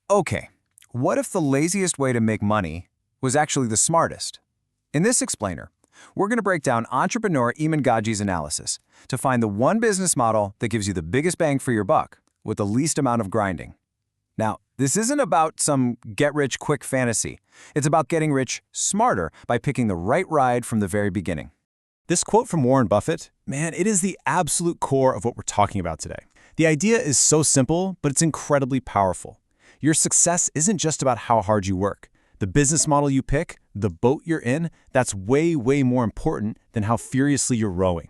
Okay, what if the laziest way to make money was actually the smartest? In this explainer, we're going to break down entrepreneur Eamon Gaji's analysis to find the one business model that gives you the biggest bang for your buck with the least amount of grinding. Now, this isn't about some get-rich-quick fantasy. It's about getting rich smarter by picking the right ride from the very beginning. This quote from Warren Buffett, man, it is the absolute core of what we're talking about today. The idea is so simple, but it's incredibly powerful. Your success isn't just about how hard you work. The business model you pick, the boat you're in, that's way, way more important than how furiously you're rowing.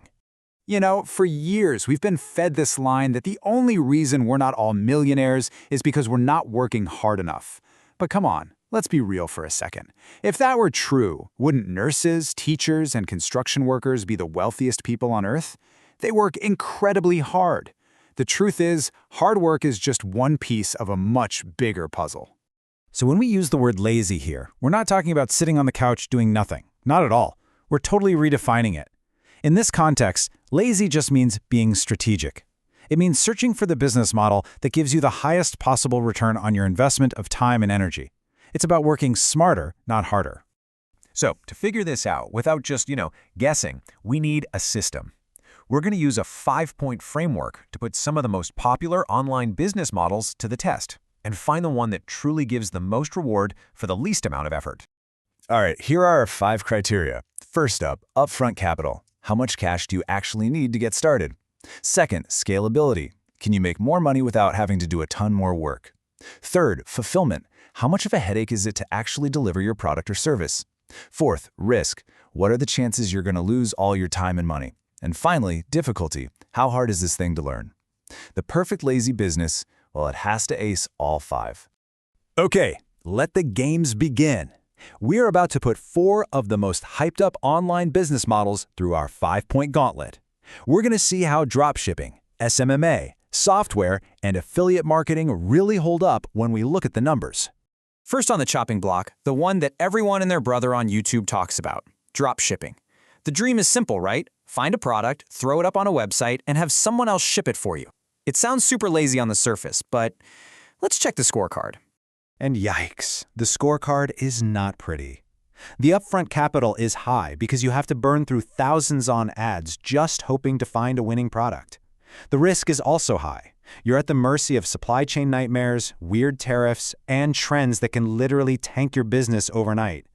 You know, for years, we've been fed this line that the only reason we're not all millionaires is because we're not working hard enough. But come on, let's be real for a second. If that were true, wouldn't nurses, teachers, and construction workers be the wealthiest people on Earth? They work incredibly hard. The truth is, hard work is just one piece of a much bigger puzzle. So when we use the word lazy here, we're not talking about sitting on the couch doing nothing. Not at all. We're totally redefining it. In this context, lazy just means being strategic. It means searching for the business model that gives you the highest possible return on your investment of time and energy. It's about working smarter, not harder. So, to figure this out, without just, guessing, we need a system. We're going to use a 5-point framework to put some of the most popular online business models to the test and find the one that truly gives the most reward for the least amount of effort. All right, here are our 5 criteria. First up, upfront capital. How much cash do you actually need to get started? Second, scalability. Can you make more money without having to do a ton more work? Third, fulfillment. How much of a headache is it to actually deliver your product or service? Fourth, risk. What are the chances you're going to lose all your time and money? And finally, difficulty. How hard is this thing to learn? The perfect lazy business, well, it has to ace all 5. Okay, let the games begin. We're about to put 4 of the most hyped up online business models through our 5-point gauntlet. We're going to see how dropshipping, SMMA, software, and affiliate marketing really hold up when we look at the numbers. First on the chopping block, the one that everyone and their brother on YouTube talks about, dropshipping. The dream is simple, right? Find a product, throw it up on a website, and have someone else ship it for you. It sounds super lazy on the surface, but let's check the scorecard. And yikes, the scorecard is not pretty. The upfront capital is high because you have to burn through thousands on ads just hoping to find a winning product. The risk is also high. You're at the mercy of supply chain nightmares, weird tariffs, and trends that can literally tank your business overnight.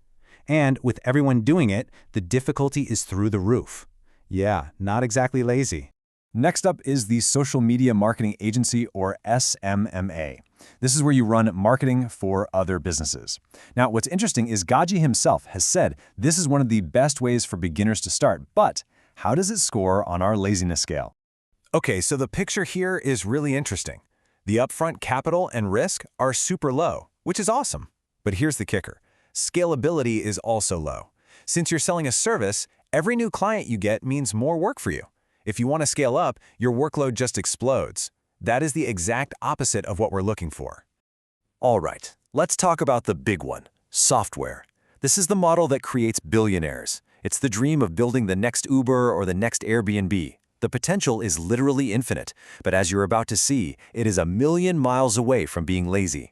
And with everyone doing it, the difficulty is through the roof. Yeah, not exactly lazy. Next up is the social media marketing agency, or SMMA. This is where you run marketing for other businesses. Now, what's interesting is Gaji himself has said this is one of the best ways for beginners to start, but how does it score on our laziness scale? Okay, so the picture here is really interesting. The upfront capital and risk are super low, which is awesome. But here's the kicker. Scalability is also low. Since you're selling a service, every new client you get means more work for you. If you want to scale up, your workload just explodes. That is the exact opposite of what we're looking for. All right, let's talk about the big one, software. This is the model that creates billionaires. It's the dream of building the next Uber or the next Airbnb. The potential is literally infinite, but as you're about to see, it is a million miles away from being lazy.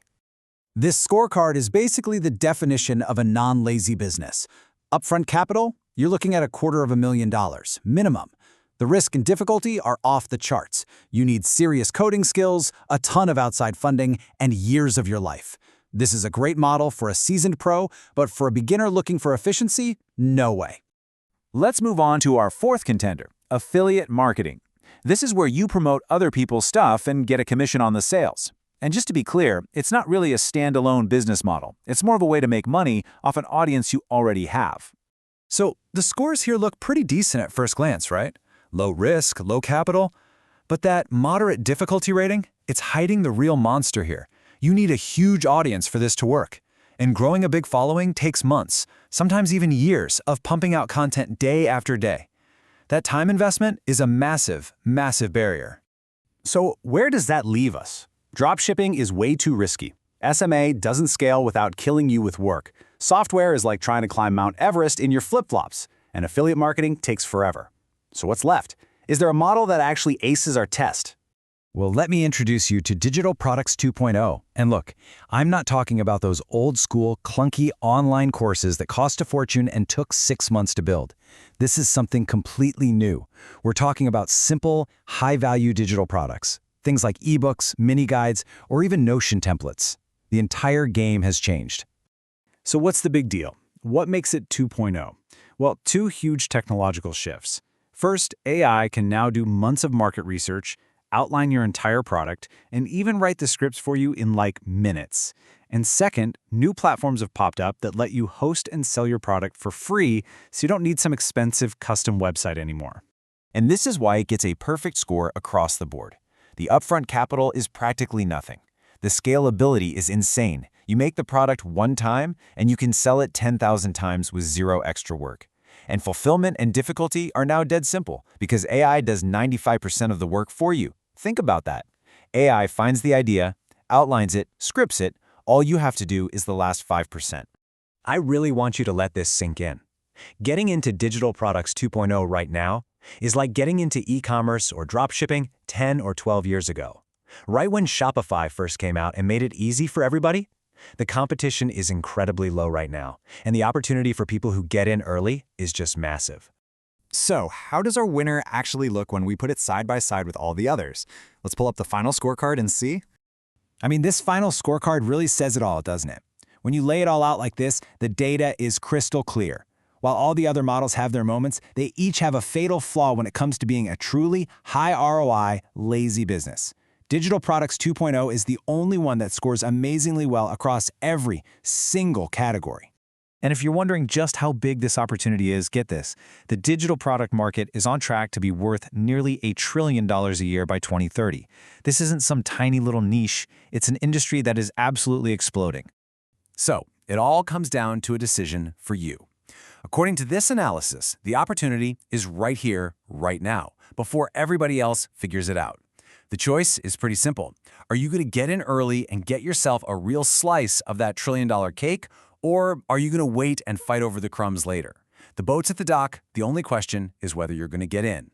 This scorecard is basically the definition of a non-lazy business. Upfront capital, you're looking at $250,000, minimum. The risk and difficulty are off the charts. You need serious coding skills, a ton of outside funding, and years of your life. This is a great model for a seasoned pro, but for a beginner looking for efficiency, no way. Let's move on to our 4th contender, affiliate marketing. This is where you promote other people's stuff and get a commission on the sales. And just to be clear, it's not really a standalone business model. It's more of a way to make money off an audience you already have. So the scores here look pretty decent at first glance, right? Low risk, low capital. But that moderate difficulty rating, it's hiding the real monster here. You need a huge audience for this to work. And growing a big following takes months, sometimes even years, of pumping out content day after day. That time investment is a massive, massive barrier. So where does that leave us? Dropshipping is way too risky. SMA doesn't scale without killing you with work. Software is like trying to climb Mount Everest in your flip-flops. And affiliate marketing takes forever. So what's left? Is there a model that actually aces our test? Well, let me introduce you to Digital Products 2.0. And look, I'm not talking about those old-school, clunky online courses that cost a fortune and took 6 months to build. This is something completely new. We're talking about simple, high-value digital products. Things like ebooks, mini-guides, or even Notion templates. The entire game has changed. So what's the big deal? What makes it 2.0? Well, two huge technological shifts. First, AI can now do months of market research, outline your entire product, and even write the scripts for you in like minutes. And second, new platforms have popped up that let you host and sell your product for free, so you don't need some expensive custom website anymore. And this is why it gets a perfect score across the board. The upfront capital is practically nothing. The scalability is insane. You make the product one time, and you can sell it 10,000 times with zero extra work. And fulfillment and difficulty are now dead simple, because AI does 95% of the work for you. Think about that. AI finds the idea, outlines it, scripts it. All you have to do is the last 5%. I really want you to let this sink in. Getting into Digital Products 2.0 right now is like getting into e-commerce or dropshipping 10 or 12 years ago. Right when Shopify first came out and made it easy for everybody, the competition is incredibly low right now, and the opportunity for people who get in early is just massive. So, how does our winner actually look when we put it side by side with all the others? Let's pull up the final scorecard and see. I mean, this final scorecard really says it all, doesn't it? When you lay it all out like this, the data is crystal clear. While all the other models have their moments, they each have a fatal flaw when it comes to being a truly high ROI, lazy business. Digital Products 2.0 is the only one that scores amazingly well across every single category. And if you're wondering just how big this opportunity is, get this. The digital product market is on track to be worth nearly $1 trillion a year by 2030. This isn't some tiny little niche. It's an industry that is absolutely exploding. So, it all comes down to a decision for you. According to this analysis, the opportunity is right here, right now, before everybody else figures it out. The choice is pretty simple. Are you going to get in early and get yourself a real slice of that $1 trillion cake, or are you going to wait and fight over the crumbs later? The boat's at the dock. The only question is whether you're going to get in.